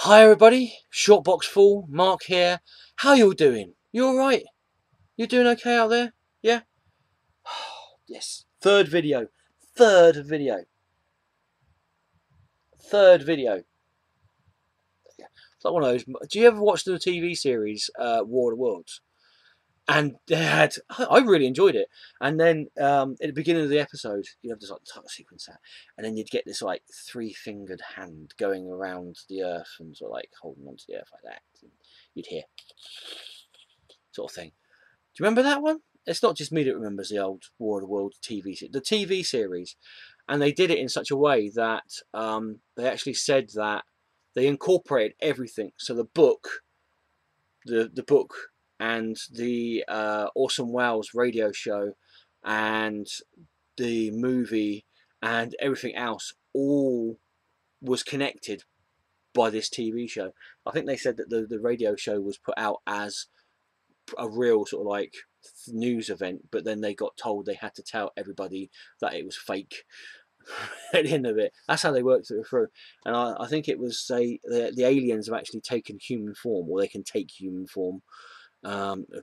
Hi everybody, Shortbox Fool, Mark here. How you all doing? You alright? You doing okay out there? Yeah? Yes. Third video. Third video. It's like one of those. Do you ever watch the TV series War of the Worlds? And they had, I really enjoyed it. And then at the beginning of the episode, you'd have this like title sequence out, and then you'd get this like three-fingered hand going around the earth and sort of like holding onto the earth like that. And you'd hear sort of thing. Do you remember that one? It's not just me that remembers the old War of the Worlds TV series, and they did it in such a way that they actually said that they incorporated everything. So the book, the book, and the Orson Welles radio show, and the movie, and everything else, all was connected by this TV show. I think they said that the radio show was put out as a real sort of like news event, but then they got told they had to tell everybody that it was fake at the end of it. That's how they worked it through. And I think it was the aliens have actually taken human form, or they can take human form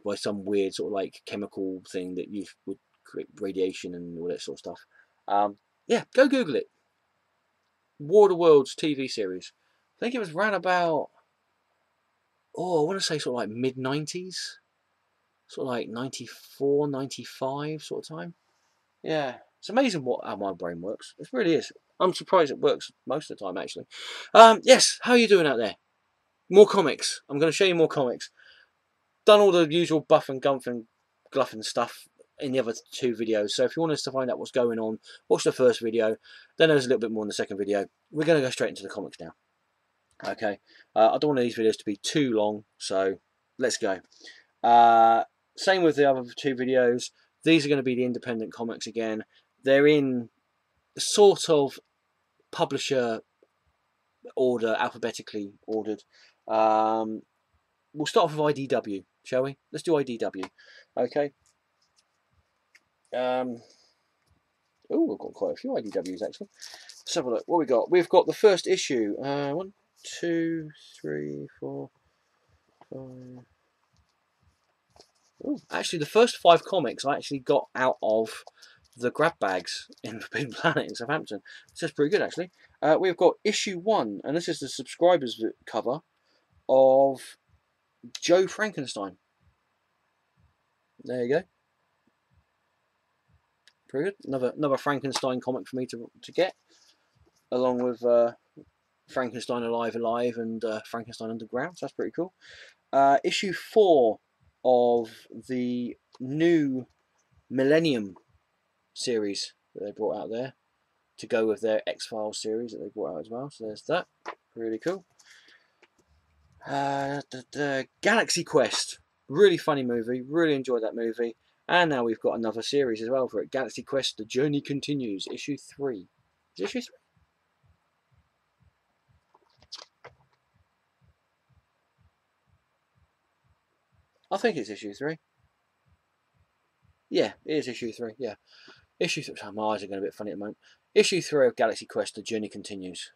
by some weird sort of like chemical thing that you would create radiation and all that sort of stuff. Yeah, go Google it. War of the Worlds TV series. I think it was around about, I want to say sort of like mid-90s. Sort of like 94, 95 sort of time. Yeah, it's amazing how my brain works. It really is. I'm surprised it works most of the time, actually. Yes, how are you doing out there? More comics. I'm going to show you more comics. Done all the usual buff and gump and gluff and stuff in the other two videos. So if you want us to find out what's going on, watch the first video. Then there's a little bit more in the second video. We're going to go straight into the comics now. Okay. I don't want these videos to be too long, so let's go. Same with the other two videos. These are going to be the independent comics again. They're in sort of publisher order, alphabetically ordered. We'll start off with IDW, shall we? Let's do IDW. Okay. Oh, we've got quite a few IDWs actually. Let's have a look. What we got? We've got the first issue. 1, 2, 3, 4, 5. Ooh, actually, the first 5 comics I actually got out of the grab bags in Forbidden Planet in Southampton. So that's pretty good, actually. We've got issue 1, and this is the subscribers cover of Joe Frankenstein. There you go. Pretty good. Another Frankenstein comic for me to get, along with Frankenstein Alive and Frankenstein Underground. So that's pretty cool. Issue 4 of the new Millennium series that they brought out there to go with their X-Files series that they brought out as well. So there's that. Really cool. Galaxy Quest. Really funny movie. Really enjoyed that movie. And now we've got another series as well for it. Galaxy Quest, The Journey Continues. Issue 3. Is it issue 3? I think it's issue 3. Yeah, it is issue 3. Yeah. Issue 3. Oh, my eyes are going a bit funny at the moment. Issue 3 of Galaxy Quest, The Journey Continues.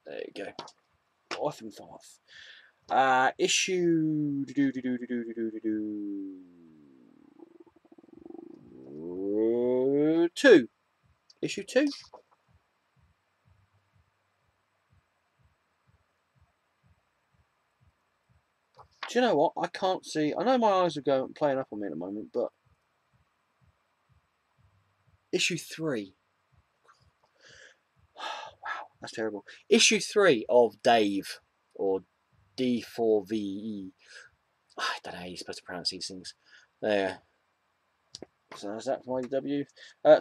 There you go. Awesome stuff. Issue 2. Issue 2. Do you know what? I can't see. I know my eyes are playing up on me at the moment, but issue 3. Wow, that's terrible. Issue 3 of Dave, or D4VE. I don't know how you're supposed to pronounce these things. There. So that's that from IDW.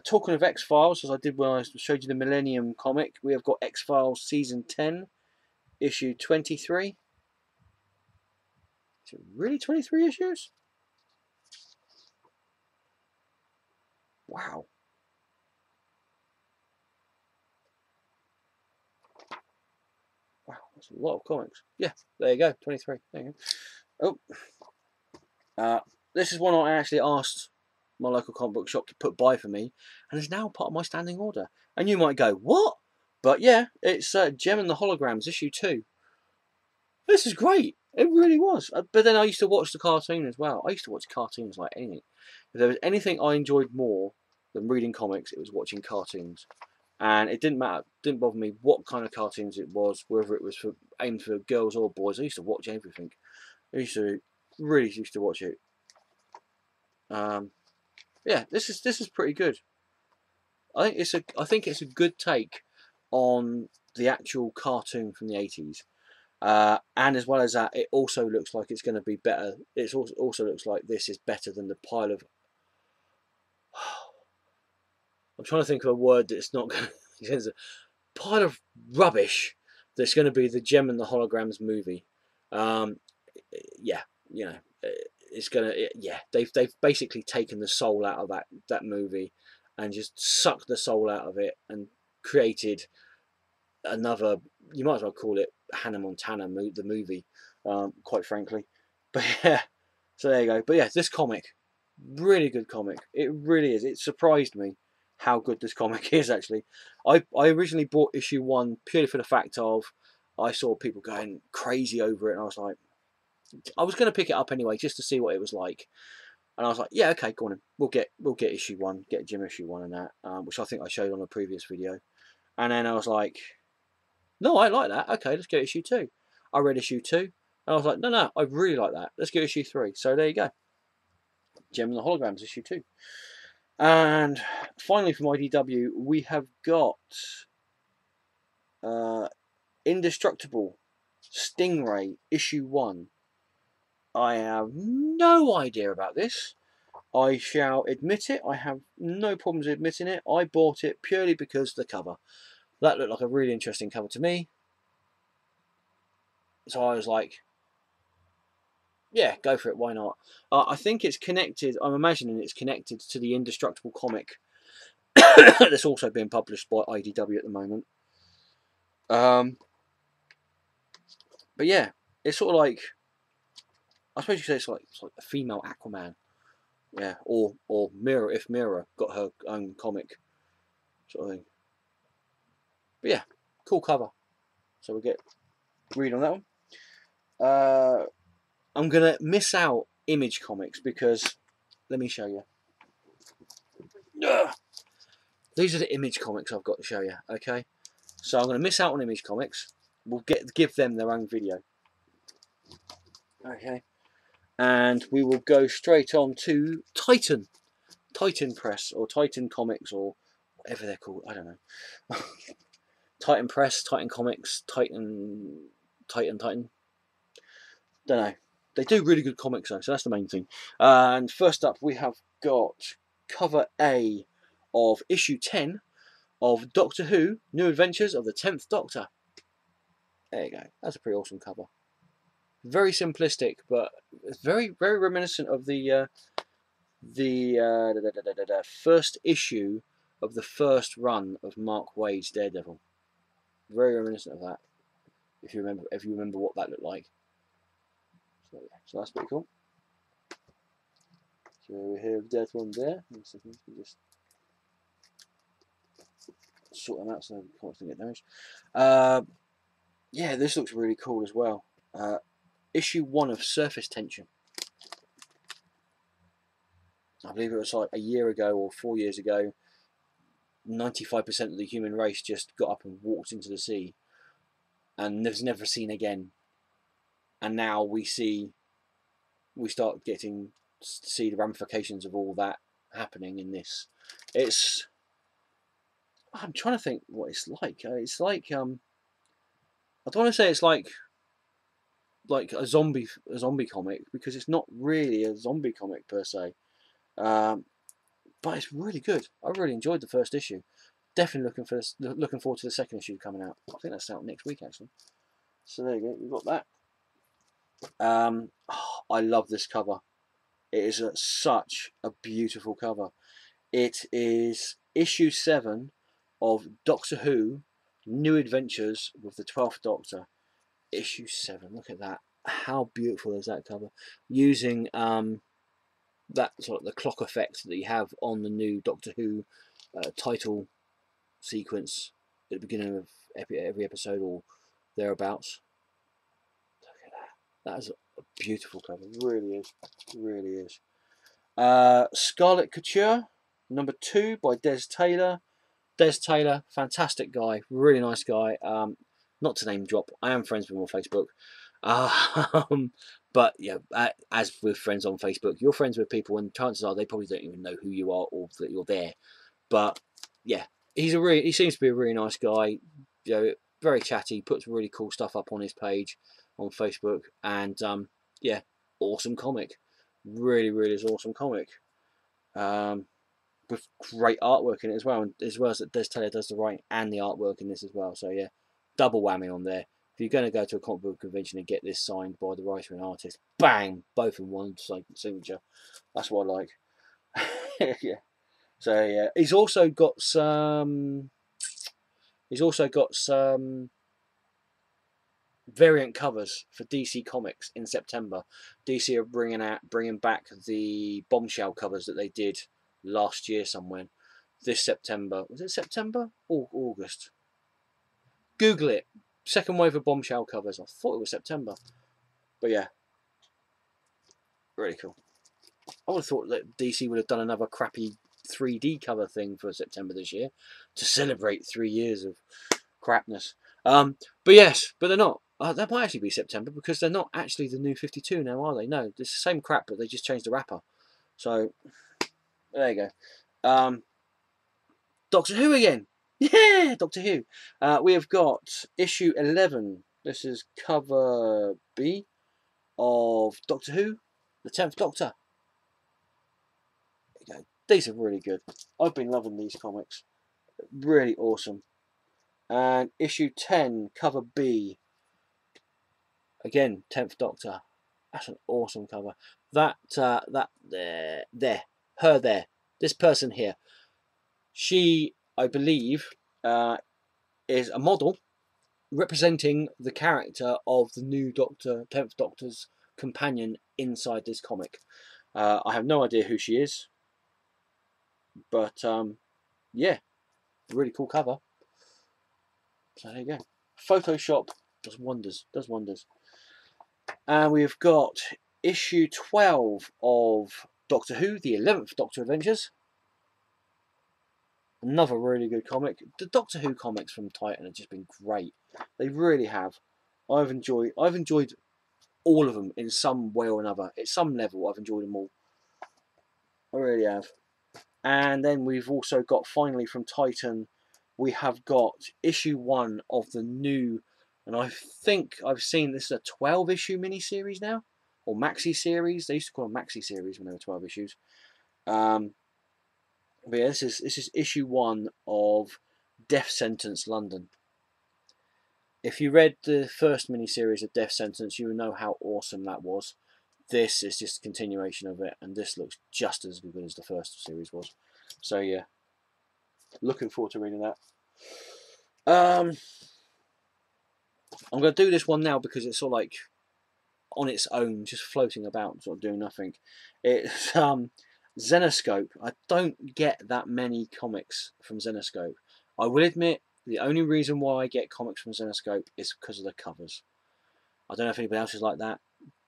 Talking of X-Files, as I did when I showed you the Millennium comic, we have got X-Files Season 10, issue 23. Is it really 23 issues? Wow. Wow, that's a lot of comics. Yeah, there you go, 23. There you go. Oh. This is one I actually asked my local comic book shop to put by for me, and is now part of my standing order. And you might go, what? But yeah, it's Jem and the Holograms, issue 2. this is great. It really was. But then I used to watch the cartoon as well. I used to watch cartoons like anything. If there was anything I enjoyed more than reading comics, it was watching cartoons. And it didn't matter, didn't bother me what kind of cartoons it was, whether it was for aimed for girls or boys. I used to watch everything. I really used to watch it. Yeah, this is pretty good. I think it's a good take on the actual cartoon from the 80s. And as well as that, it also looks like it's going to be better. It also looks like this is better than the pile of. I'm trying to think of a word that's not going to. Pile of rubbish that's going to be the Gem and the Holograms movie. Yeah, you know, it's gonna. Yeah, they've basically taken the soul out of that movie, and just sucked the soul out of it and created another. You might as well call it Hannah Montana the movie, quite frankly. But yeah, so there you go. But yeah, this comic, really good comic. It really is. It surprised me how good this comic is. Actually, I originally bought issue 1 purely for the fact of I saw people going crazy over it, and I was like, I was going to pick it up anyway just to see what it was like. And I was like, yeah, okay, go on. We'll get issue 1, get Jim issue 1 and that, which I think I showed on a previous video. And then I was like, no, I like that. Okay, let's get issue 2. I read issue 2, and I was like, no, I really like that. Let's get issue 3. So there you go. Gem and the Holograms issue 2. And finally from IDW, we have got Indestructible Stingray issue 1. I have no idea about this. I shall admit it. I have no problems admitting it. I bought it purely because of the cover. That looked like a really interesting cover to me. So I was like, yeah, go for it. Why not? I think it's connected. I'm imagining it's connected to the Indestructible comic that's also being published by IDW at the moment. But yeah, it's sort of like, I suppose you could say it's like a female Aquaman. Yeah, or Mira, if Mira got her own comic sort of thing. But yeah, cool cover. So we'll read on that one. I'm gonna miss out Image Comics because let me show you. Ugh. These are the Image Comics I've got to show you. Okay, so I'm gonna miss out on Image Comics. We'll give them their own video. Okay, and we will go straight on to Titan Press or Titan Comics or whatever they're called. I don't know. Titan Press, Titan Comics, Titan. Don't know. They do really good comics though, so that's the main thing. And first up, we have got cover A of issue 10 of Doctor Who: New Adventures of the 10th Doctor. There you go. That's a pretty awesome cover. Very simplistic, but it's very reminiscent of the first issue of the first run of Mark Waid's Daredevil. Very reminiscent of that. If you remember what that looked like. So that's pretty cool. So we have that one there. Just sort them out so the comics don't get damaged. Yeah, this looks really cool as well. Issue 1 of Surface Tension. I believe it was like a year ago or 4 years ago. 95% of the human race just got up and walked into the sea, and was never seen again. And now we start getting to see the ramifications of all that happening in this. I'm trying to think what it's like. It's like I don't want to say it's like a zombie comic, because it's not really a zombie comic per se. But it's really good. I really enjoyed the first issue. Definitely looking forward to the second issue coming out. I think that's out next week actually. So there you go. We've got that. I love this cover. It is such a beautiful cover. It is issue 7 of Doctor Who: New Adventures with the 12th Doctor. Issue 7. Look at that. How beautiful is that cover? Using that sort of the clock effect that you have on the new Doctor Who title sequence at the beginning of every episode or thereabouts. That is a beautiful cover. It really is. It really is. Scarlet Couture, number 2 by Des Taylor. Des Taylor, fantastic guy, really nice guy. Not to name drop, I am friends with him on Facebook. But yeah, as with friends on Facebook, you're friends with people, and chances are they probably don't even know who you are or that you're there. But yeah, he seems to be a really nice guy. You know, very chatty, puts really cool stuff up on his page on Facebook, and yeah, awesome comic. Really is awesome comic. With great artwork in it as well, and as well as that Des Taylor does the writing and the artwork in this as well. So yeah, double whammy on there. If you're going to go to a comic book convention and get this signed by the writer and artist, bang, both in one signature. That's what I like. Yeah. So yeah, he's also got some. He's also got some variant covers for DC Comics in September. DC are bringing back the Bombshell covers that they did last year somewhere. This September, was it September or August? Google it. Second wave of Bombshell covers. I thought it was September, but yeah, really cool. I would have thought that DC would have done another crappy 3D cover thing for September this year to celebrate 3 years of crapness. But yes, but they're not. That might actually be September because they're not actually the new 52 now, are they? No, it's the same crap, but they just changed the wrapper. So there you go. Doctor Who again. Yeah, Doctor Who. We have got issue 11. This is cover B of Doctor Who, the 10th Doctor. There you go. These are really good. I've been loving these comics. Really awesome. And issue 10, cover B. Again, 10th Doctor. That's an awesome cover. Her, this person here. She, I believe, is a model representing the character of the new Doctor, 10th Doctor's companion inside this comic. I have no idea who she is, but yeah, really cool cover. So there you go. Photoshop does wonders. And we've got issue 12 of Doctor Who, the 11th Doctor Adventures. Another really good comic. The Doctor Who comics from Titan have just been great. They really have. I've enjoyed all of them in some way or another. At some level, I've enjoyed them all. I really have. And then we've also got, finally from Titan, we have got issue 1 of the new, and I think I've seen this is a 12-issue miniseries now, or maxi series. They used to call them maxi series when they were 12 issues. But yeah, this is issue 1 of Death Sentence London. If you read the first miniseries of Death Sentence, you will know how awesome that was. This is just a continuation of it, and this looks just as good as the first series was. So yeah, looking forward to reading that. I'm going to do this one now because it's sort of like on its own, just floating about, sort of doing nothing. It's Zenescope. I don't get that many comics from Zenescope. I will admit, the only reason why I get comics from Zenescope is because of the covers. I don't know if anybody else is like that,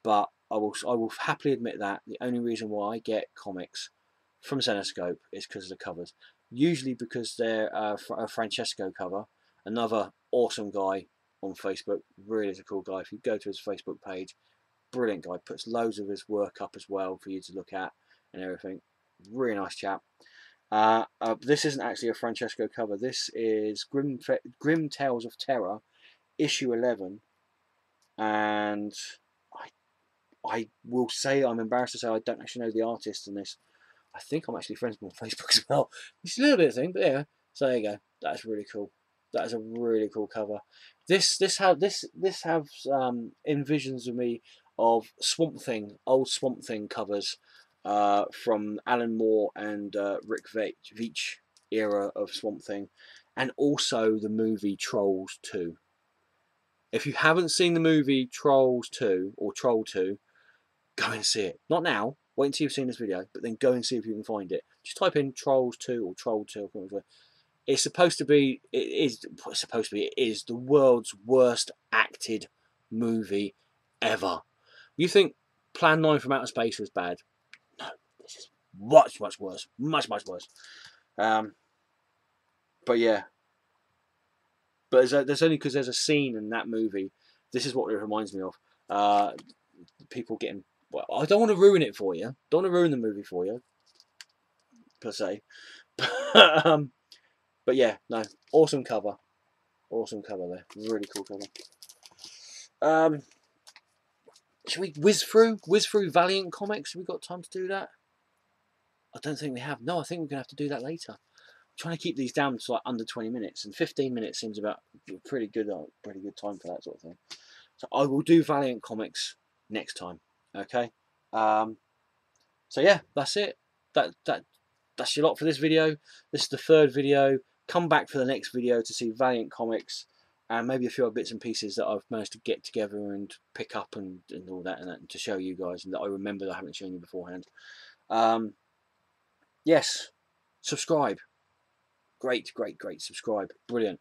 but I will happily admit that the only reason why I get comics from Zenescope is because of the covers. Usually because they're a Francesco cover, another awesome guy on Facebook. Really is a cool guy. If you go to his Facebook page, brilliant guy. Puts loads of his work up as well for you to look at and everything. Really nice chap. This isn't actually a Francesco cover. This is Grim Tales of Terror, issue 11. And I will say, I'm embarrassed to say, I don't actually know the artist in this. I think I'm actually friends with him on Facebook as well. It's a little bit of a thing, but yeah. So there you go. That's really cool. That is a really cool cover. This has envisions of me of Swamp Thing, old Swamp Thing covers from Alan Moore and Rick Veitch era of Swamp Thing, and also the movie Trolls 2. If you haven't seen the movie Trolls 2 or Troll 2, go and see it. Not now. Wait until you've seen this video, but then go and see if you can find it. Just type in Trolls 2 or Troll 2. It is the world's worst acted movie ever. You think Plan 9 from Outer Space was bad? No, this is much, much worse. Much, much worse. But yeah. But there's only because there's a scene in that movie. This is what it reminds me of. People getting... Well, I don't want to ruin it for you. Don't want to ruin the movie for you, per se. But yeah, no. Awesome cover. Awesome cover there. Really cool cover. Should we whiz through Valiant Comics? Have we got time to do that? I don't think we have. No, I think we're going to have to do that later. I'm trying to keep these down to like under 20 minutes, and 15 minutes seems about pretty good time for that sort of thing. So I will do Valiant Comics next time. Okay. So yeah, that's it. That's your lot for this video. This is the third video. Come back for the next video to see Valiant Comics and maybe a few other bits and pieces that I've managed to get together and pick up and all that and to show you guys, and that I remember that I haven't shown you beforehand. Yes, subscribe. Great, subscribe. Brilliant.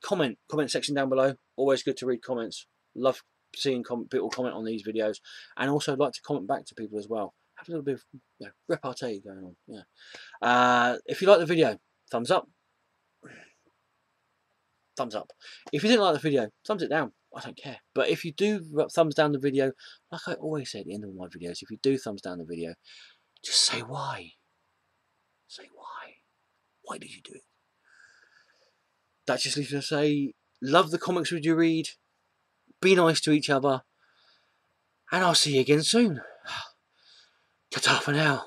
Comment section down below. Always good to read comments. Love seeing people comment on these videos, and also like to comment back to people as well. Have a little bit of repartee going on. Yeah. If you like the video, thumbs up. Thumbs up. If you didn't like the video, thumbs it down. I don't care. But if you do thumbs down the video, like I always say at the end of my videos, if you do thumbs down the video, just say why. Say why. Why did you do it? That just leaves me to say, love the comics you read. Be nice to each other. And I'll see you again soon. Ta-ta for now.